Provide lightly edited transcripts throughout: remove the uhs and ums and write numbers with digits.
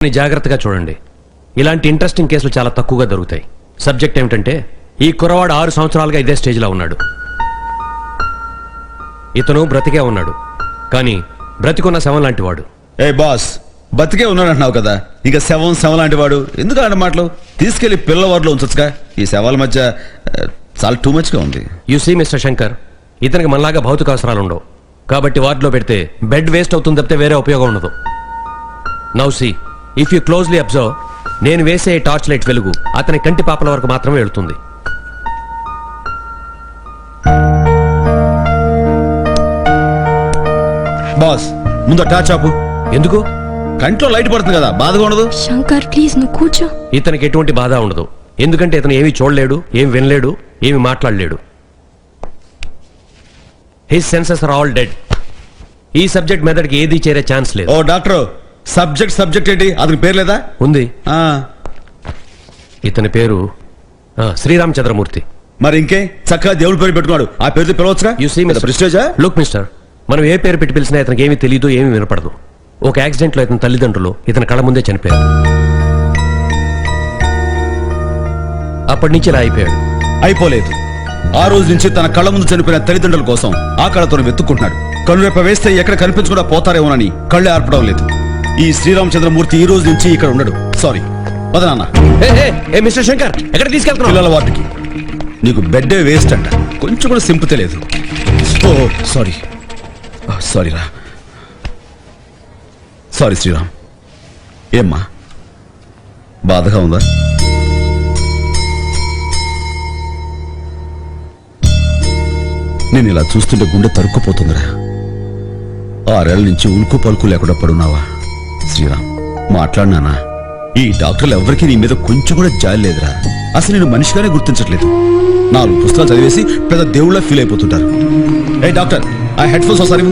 జాగ్రత్తగా చూడండి. ఇలాంటి ఇంట్రెస్టింగ్ కేసులు చాలా తక్కువగా దొరుకుతాయి. సబ్జెక్ట్ ఏమిటంటే ఈ కుర్రవాడు 6 సంవత్సరాలుగా ఇదే స్టేజ్లో ఉన్నాడు. ఇతను బ్రతికే ఉన్నాడు, కానీ బ్రతికున్న శవం లాంటి వాడు. ఏ బాస్, బతికే ఉన్నాడు అంటున్నావు కదా, ఇక శవం లాంటి వాడు ఎందుకు అన్న మాటలు? తీసుకెళ్లి పిల్లవాడిలో ఉంచొచ్చుగా. ఈ శవాల మధ్య చాలా టూ మచ్ గా ఉంది. యు సీ మిస్టర్ శంకర్, ఇతనికి మనలాగా భౌతిక అవసరాలు ఉండవు, కాబట్టి వార్డులో పెడితే బెడ్ వేస్ట్ అవుతుంది తప్పితే వేరే ఉపయోగం ఉండదు. Now see, if you closely observe, నేను వేసే టార్చ్ లైట్ వెలుగు అతని కంటి పాపల వరకు మాత్రమే వెళుతుంది. బాస్, ముందు టార్చ్ ఆపు. ఎందుకు? కంట్లో లైట్ పడుతుంది కదా, బాధగా ఉండదు. శంకర్ ప్లీజ్ నువ్వు కూర్చో. ఇతనికి ఎటువంటి బాధ ఉండదు, ఎందుకంటే ఇతను ఏమీ చూడలేడు, ఏమి వినలేడు, ఏమి మాట్లాడలేడు. His senses are all dead. ఈ సబ్జెక్ట్ మెదడుకి ఏది చేరే ఛాన్స్ లేదు. ఓ డాక్టర్, సబ్జెక్ట్ ఏంటి? అతని పేరు లేదా? ఉంది. ఇతని పేరు శ్రీరామచంద్రమూర్తి. మరి ఇంకే చక్కగా దేవుడి పేరు పెట్టుకున్నాడు, ఆ పేరుతో పిలవచ్చుగా. యు సీ మిస్టర్ ప్రెస్టేజా? లుక్ మిస్టర్, మనం ఏ పేరు పెట్టి పిలిచినా ఇతనికి ఏమీ తెలియదు, ఏమీ వినపడదు. ఒక యాక్సిడెంట్ లో ఇతని తల్లిదండ్రులు ఇతని కళ్ళ ముందే చనిపోయారు. అప్పటి నుంచి ఇలా అయిపోయాడు. అయిపోలేదు. ఆ రోజు నుంచి తన కళ్ళ ముందు చనిపోయిన తల్లిదండ్రుల కోసం ఆ కళ్ళతో వెతుక్కుంటున్నాడు. కళ్ళు రేప వేస్తే ఎక్కడ కనిపించకుండా పోతారేమోనని కళ్ళే ఆర్పడం లేదు. ఈ శ్రీరామచంద్రమూర్తి ఈ రోజు నుంచి ఇక్కడ ఉండడు. సారీ, వద నాన్న. మిస్టర్ శంకర్, ఎక్కడ తీసుకెళ్తున్నావు? పిల్లల వాటికి. నీకు బెడ్డే వేస్ట్ అంట, కొంచెం కూడా సింపుతే లేదు. ఓ సారీ, సారీరా. సారీ శ్రీరామ్. ఏమ్మా, బాధగా ఉందా? నేను ఇలా చూస్తుంటే గుండె తరుక్కుపోతుందిరా. 6 ఏళ్ల నుంచి ఉలుకు పలుకు లేకుండా పడున్నావా శ్రీరామ్? మాట్లాడినానా? ఈ డాక్టర్లు ఎవరికి నీ మీద కొంచెం కూడా జాలి లేదురా. అసలు నేను మనిషిగానే గుర్తించట్లేదు. 4 పుస్తకాలు చదివేసి పెద్ద దేవుళ్ళ ఫీల్ అయిపోతుంటారు. ఏ డాక్టర్, ఆ హెడ్ ఫోన్స్ ఒకసారి.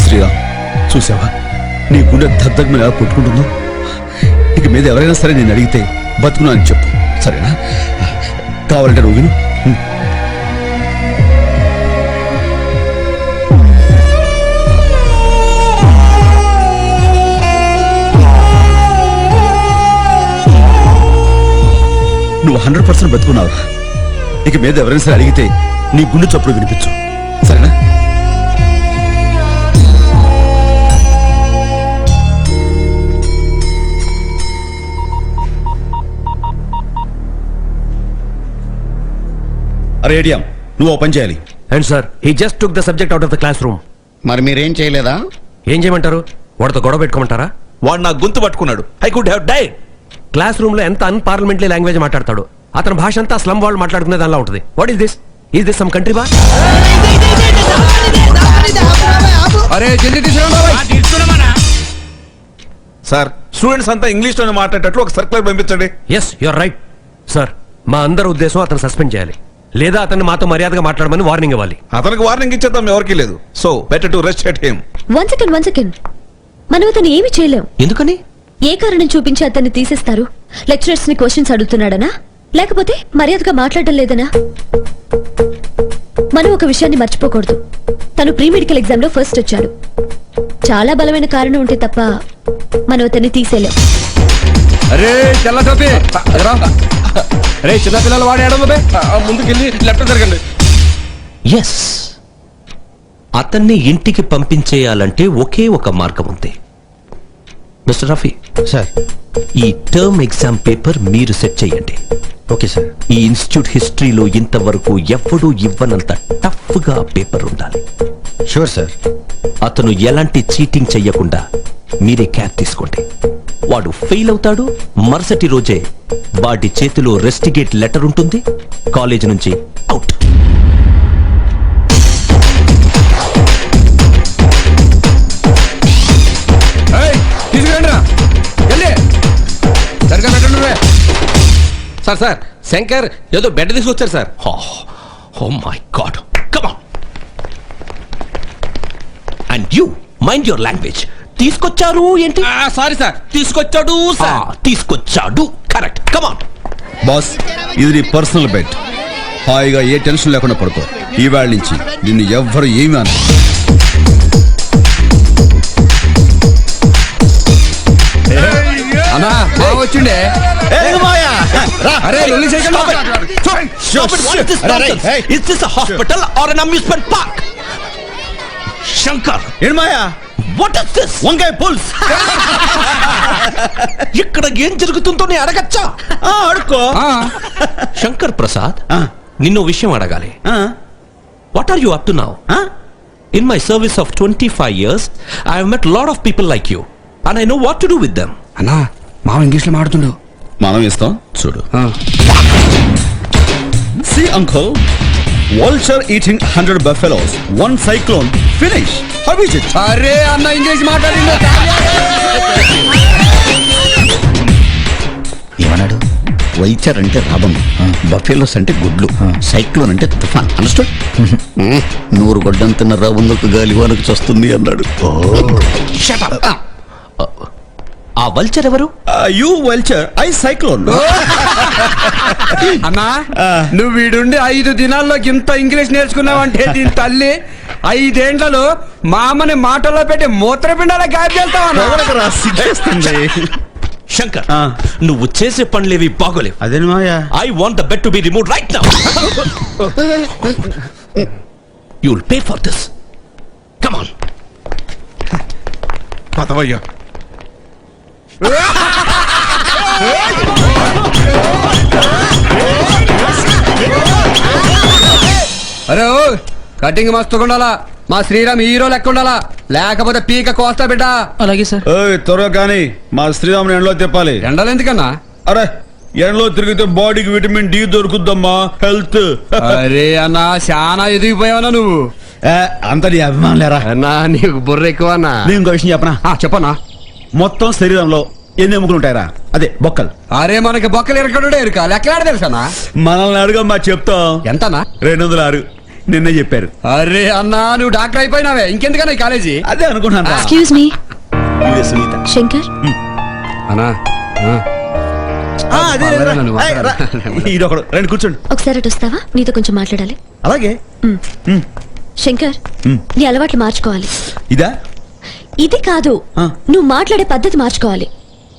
శ్రీరామ్, చూసావా నీ గుండె దద్దగ్మ ఎలా కొట్టుకుంటుందో? ఇక మీద ఎవరైనా సరే నేను అడిగితే బతుకున్నా అని చెప్పు, సరేనా? కావాలంటే నువ్వు విను. నువ్వు 100% బతుకున్నావు. ఇక మీద ఎవరైనా సరే అడిగితే నీ గుండె చప్పుడు వినిపించు, సరేనా? రేడియం, నువ్వు ఓపెన్ చేయాలి. And sir, he just took the subject out of the class room. మరి మీరేం చేయలేదా? ఏం చేయమంటారు? వాడితో గొడవ పెట్టుకోమంటారా? వాడు నా గొంతు పట్టుకున్నాడు. I could have died. Class room లో ఎంత అన్పార్లమెంటరీ లాంగ్వేజ్ మాట్లాడతాడు. అతని భాష అంతా స్లమ్ వాళ్ళు మాట్లాడుకునే దానిలా ఉంటుంది. What is this? Is this some country భాష? సార్, స్టూడెంట్స్ అంతా ఇంగ్లీష్ లోనే మాట్లాడేటట్లు ఒక సర్క్యులర్ పంపించండి. Yes, you're right sir. మా అందరి ఉద్దేశం అతను సస్పెండ్ చేయాలి, లేదా అతన్ని మాతో మర్యాదగా మాట్లాడమని వార్నింగ్ ఇవ్వాలి. అతనికి వార్నింగ్ ఇచ్చేద్దాం, ఎవరికి లేదు. So better to rest at him. One second, మనం అతను ఏమి చేయలేం. ఎందుకని? ఏ కారణం చూపించి అతన్ని తీసేస్తారు? లెక్చరర్స్ ని క్వశ్చన్స్ అడుగుతున్నాడనా, లేకపోతే మర్యాదగా మాట్లాడడం లేదనా? మనం ఒక విషయాన్ని మర్చిపోకూడదు. తను ప్రీ మెడికల్ ఎగ్జామ్ లో ఫస్ట్ వచ్చాడు. చాలా బలమైన కారణం ఉంటే తప్ప మనం అతన్ని తీసేలేం. చిన్నపిల్లలు వాడాడు. ముందుకెళ్ళి లెఫ్ట్ జరగండి. ఎస్, అతన్ని ఇంటికి పంపించేయాలంటే ఒకే ఒక మార్గం ఉంది. మిస్టర్ రఫీ సార్, ఈ టర్మ్ ఎగ్జామ్ పేపర్ మీరు సెట్ చేయండి. Okay sir. ఈ ఇన్స్టిట్యూట్ హిస్టరీలో ఇంతవరకు ఎవ్వడూ ఇవ్వనంత టఫ్ గా పేపర్ ఉండాలి. Sure sir. అతను ఎలాంటి చీటింగ్ చెయ్యకుండా మీరే క్యార్ తీసుకోండి. వాడు ఫెయిల్ అవుతాడు, మరుసటి రోజే వాడి చేతిలో రెస్టిగేట్ లెటర్ ఉంటుంది. కాలేజ్ నుంచి అవుట్. సార్, శంకర్ ఏదో బెడ్ తీసుకొచ్చారు sir. Oh my god, come on. And you mind your language. తీసుకొచ్చారు ఏంటి సారీ సార్ తీసుకొచ్చాడు తీసుకొచ్చాడు కరెక్ట్ కమాన్. బాస్ ఇది నీ పర్సనల్ బెడ్. హాయిగా ఏ టెన్షన్ లేకుండా పడుకో. ఈవేళ నుంచి నిన్ను ఎవ్వరు ఏమీ అన. అన్నా బాగా వచ్చిండే. అరే లొల్లి చేయకండి. Is this a hospital or an amusement park? Shankar, ఏంటి మాయా? what is this? వంకాయ పుల్స్. ఇక్కడ ఏం జరుగుతుందో నేను అడగచ్చా? అడుక్కో. శంకర్ ప్రసాద్, నిన్ను విషయం అడగాలి. What are you up to now? In my service of 25 years, I have met a lot of people like you, and I know what to do with them. అన్నా మామ ఇంగ్లీష్ లో మాడుతుండు. మనం ఇస్తాం చూడు. See uncle, vulture eating 100 buffaloes, one cyclone, finish. How is it? అరే అన్న English మాట్లాడిండు. ఏమన్నాడు? వైచర్ అంటే రాబం, బఫెలోస్ అంటే గుడ్లు, సైక్లోన్ అంటే తుఫాన్. అండర్స్టూడ్? 100 గొడ్డం తిన్న రాబందుకు గాలివానకు చస్తుంది అన్నాడు. Shut up. ఆ వల్చర్ ఎవరు? You vulture, I cyclone. అన్నా నువ్వు వీడుండి 5 దినాల్లో ఇంత ఇంగ్లీష్ నేర్చుకున్నావంటే దీని తల్లి 5 ఏండ్లలో మామని మాటల్లో పెట్టి మూత్రపిండాల గాయబ్ చేస్తావా? శంకర్, నువ్వు చేసే పనులేవి బాగోలేవు. అదేనా మాయా? I want the bed to be remove right now. You will pay for this. Come on. పదవయ్యా. అరే ఓ కటింగ్ మస్తుగా ఉండాలా. మా శ్రీరామ్ హీరో లెక్క ఉండాలా, లేకపోతే పీక కోస్తా బిడ్డ. అలాగే సార్. త్వరగా కానీ మా శ్రీరాముని ఎండలో తిప్పాలి. ఎండలు ఎందుకన్నా? అరే ఎండలో తిరిగితే బాడీకి విటమిన్ డి దొరుకుద్దమ్మా. హెల్త్. అరే అన్నా చాలా ఎదిగిపోయావన్నా నువ్వు. అంత నీ అభిమానం లేరా? అన్నా నీకు బుర్ర ఎక్కువ అన్నా. నేను ఇంకో విషయం చెప్పనా? చెప్పనా? మొత్తం శరీరంలో ఎన్ని ఎముకలు ఉంటాయరా? అదే బొక్కలు. అరే మనకి బొక్కలు ఎరకడుడే ఎరుక లెక్కలాడ తెలుసా? మనల్ని అడుగమ్మా చెప్తాం. ఎంతనా? 206. నిన్నే చెప్పారు. అరే అన్నా నువ్వు డాక్టర్ అయిపోయినావే, ఇంకెందుకన్నా ఈ కాలేజీ? అదే అనుకున్నాను. Excuse me Sunitha. శంకర్. అన్నా ఈడొకడు రండి కూర్చోండి. ఒకసారి అటు వస్తావా? నీతో కొంచెం మాట్లాడాలి. అలాగే. శంకర్, నీ అలవాట్లు మార్చుకోవాలి. ఇదా? ఇది కాదు, నువ్వు మాట్లాడే పద్ధతి మార్చుకోవాలి.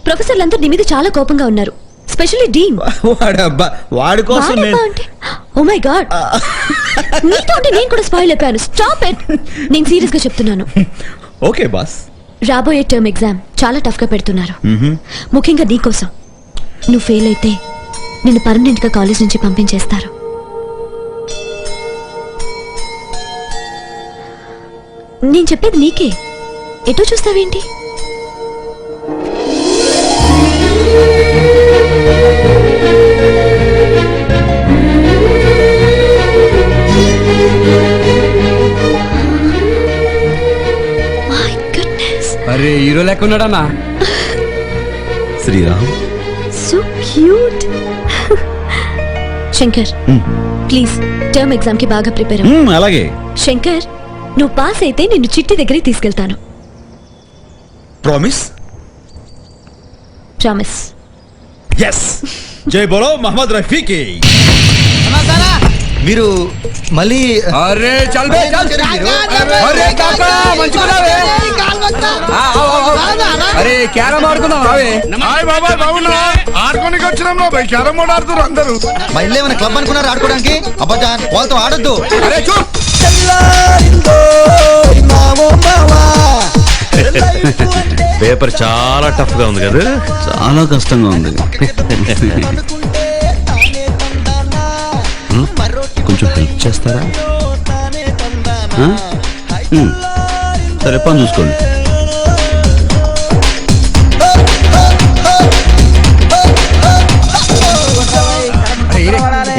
ప్రొఫెసర్లంతా నీ మీద చాలా కోపంగా ఉన్నారు, స్పెషల్లీ డీన్. వాడబ్బా, వాడి కోసం నేను. ఓ మై గాడ్, నీతో అంటే నేను కూడా స్పాయిల్ అయిపోయాను. Stop it. నేను సీరియస్ గా చెప్తున్నాను. Okay boss. రాబోయే టర్మ్ ఎగ్జామ్ చాలా టఫ్ గా పెడుతున్నారు, ముఖ్యంగా నీ కోసం. నువ్వు ఫెయిల్ అయితే నిన్ను పర్మనెంట్ గా కాలేజ్ నుంచి పంపించేస్తారు. నేను చెప్పేది నీకే, ఎటో చూస్తావేంటి? My goodness. అరే హీరో లెక్క ఉన్నాడన్నా. Sriram So cute. Shankar, please term exam కి బాగా ప్రిపేర్ అవ్వు. అలాగే. శంకర్, నువ్వు పాస్ అయితే నిన్ను చిట్టి దగ్గరికి తీసుకెళ్తాను. ప్రామిస్? ప్రామిస్. ఎస్. జై బోలో మహమ్మద్ రఫీకి. మీరు మళ్ళీ అరే చల్ బే చల్. అరే కాకా మంచిగున్నావే. అరే క్యారమ్ ఆడుకుందాం రావే. హాయ్ బాబాయ్, బాగున్నా? ఆడుకోనికి వచ్చినాం బాబాయ్. క్యారమ్ బోర్డ్ ఆడుతున్నారు అందరూ. మళ్ళీ ఏమైనా క్లబ్ అనుకున్నారు ఆడుకోవడానికి? అబ్బజాన్ వాళ్ళతో ఆడొద్దు. అరే చూ. పేపర్ చాలా టఫ్ గా ఉంది కదా. చాలా కష్టంగా ఉంది. కొంచెం హెల్ప్ చేస్తారా? సరే పని చూసుకోండి.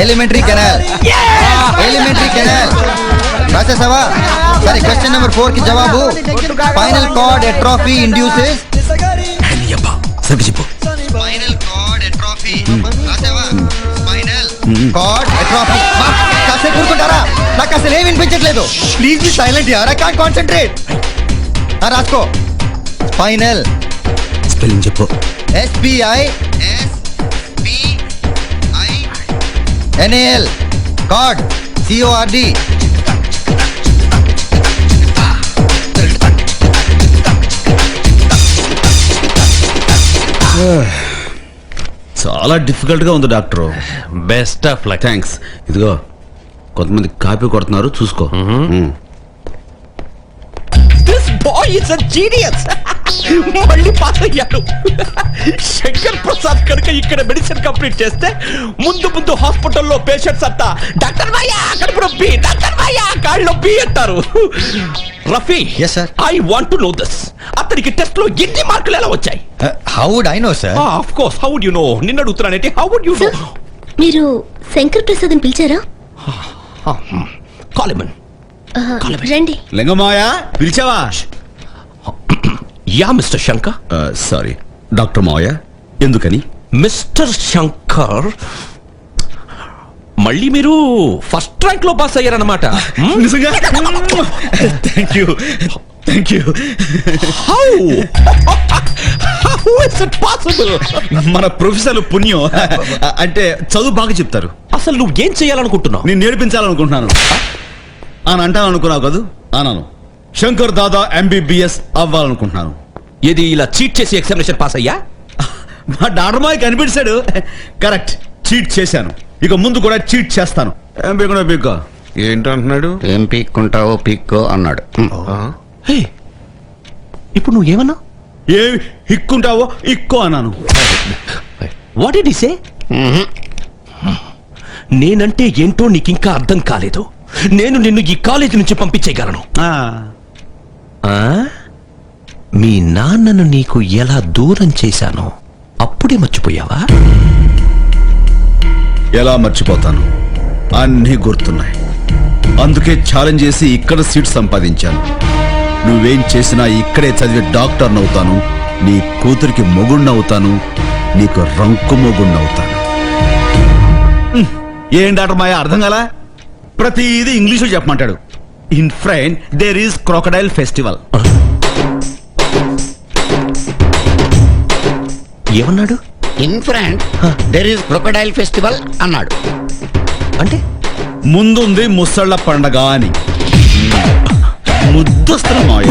ఎలిమెంటరీ కెనాల్, ఎలిమెంటరీ కెనాల్ రాసేసావా? సరే క్వశ్చన్ నెంబర్ 4 కి జవాబు. Spinal cord atrophy induces. Spinal cord atrophy రాసావా? Spinal cord atrophy. కాసేపు కూర్చుంటారా? నాకు అసలు ఏం వినిపించట్లేదు. ప్లీజ్ బి సైలెంట్ యార్, ఐ కాంట్ కాన్సంట్రేట్. రాసుకో. ఫైనల్ స్పెల్లింగ్ చెప్పు. SBI NAL cord CORD. చాలా డిఫికల్ట్ గా ఉంది doctor. Best of luck. Thanks. ఇదిగో కొంతమంది కాపీ కొడుతున్నారు, చూసుకో. This boy is a genius. మళ్ళీ పాస్ అయ్యాడు. శంకర్ ప్రసాద్ కనుక ఇక్కడ మెడిసిన్ కంప్లీట్ చేస్తే ముందు ముందు హాస్పిటల్లో పేషెంట్స్ అంతా డాక్టర్ మాయా కడుపు నొప్పి, డాక్టర్ మాయా కాళ్ళు నొప్పి అంటారు. Rafi, Yes, sir. I want to know this. అతనికి టెస్ట్ లో ఎన్ని మార్కులు ఎలా వచ్చాయి? How would I know sir? Of course, how would you know? నిన్ను అడుగుతున్నానంటే how would you know? Sir, మీరు శంకర్ ప్రసాద్ అని పిలిచారా? కాలిమన్. రండి. లింగమాయా పిలిచావా? Yeah mister Shankar. Sorry doctor మావయ్య, ఎందుకని? మిస్టర్ శంకర్, మళ్ళీ మీరు ఫస్ట్ ర్యాంక్ లో పాస్ అయ్యారన్నమాట. నిజంగా? Thank you, thank you. How is it possible? మన ప్రొఫెసర్ పుణ్యం. అంటే చదువు బాగా చెప్తారు. అసలు నువ్వు ఏం చేయాలనుకుంటున్నావు? నేను నేర్పించాలనుకుంటున్నాను అని అంటాను అనుకున్నావు కదూ? అన్నాను. శంకర్ దాదా MBBS అవ్వాలనుకుంటున్నాను. ఇది ఇలా చీట్ చేసి ఎగ్జామినేషన్ పాస్ అయ్యా? మా డాక్టర్ మాయ కనిపించాడు. కరెక్ట్, చీట్ చేశాను. ఇక ముందు కూడా చీట్ చేస్తాను. ఏం పీకున్నా పీక్కో. ఏంటంటున్నాడు? ఏం పీక్కుంటావో పీక్కో అన్నాడు. హే, ఇప్పుడు నువ్వు ఏమన్నా? ఏ హిక్కుంటావో ఇక్కో అన్నాను. వాట్ డిడ్ హి సే? నేనంటే ఏంటో నీకింకా అర్థం కాలేదు. నేను నిన్ను ఈ కాలేజీ నుంచి పంపించేయగలను. ఆ? మీ నాన్నను నీకు ఎలా దూరం చేశానో అప్పుడే మర్చిపోయావా? ఎలా మర్చిపోతాను? అన్నీ గుర్తున్నాయి. అందుకే ఛాలెంజ్ చేసి ఇక్కడ సీట్ సంపాదించాను. నువ్వేం చేసినా ఇక్కడే చదివి డాక్టర్ అవుతాను. నీ కూతురికి మొగుణ్ణవుతాను. నీకు రంకు మొగుణ్ణవుతాను. ఏం డాక్టర్ మాయ అర్థం కాలా? ప్రతిదీ ఇంగ్లీషులో చెప్పమంటాడు. In France there is crocodile festival. ఏమన్నాడు? In front there is crocodile festival అన్నాడు. అంటే ముందుంది ముసళ్ళ పండగ అని. ముద్దొస్తున్న మాయ.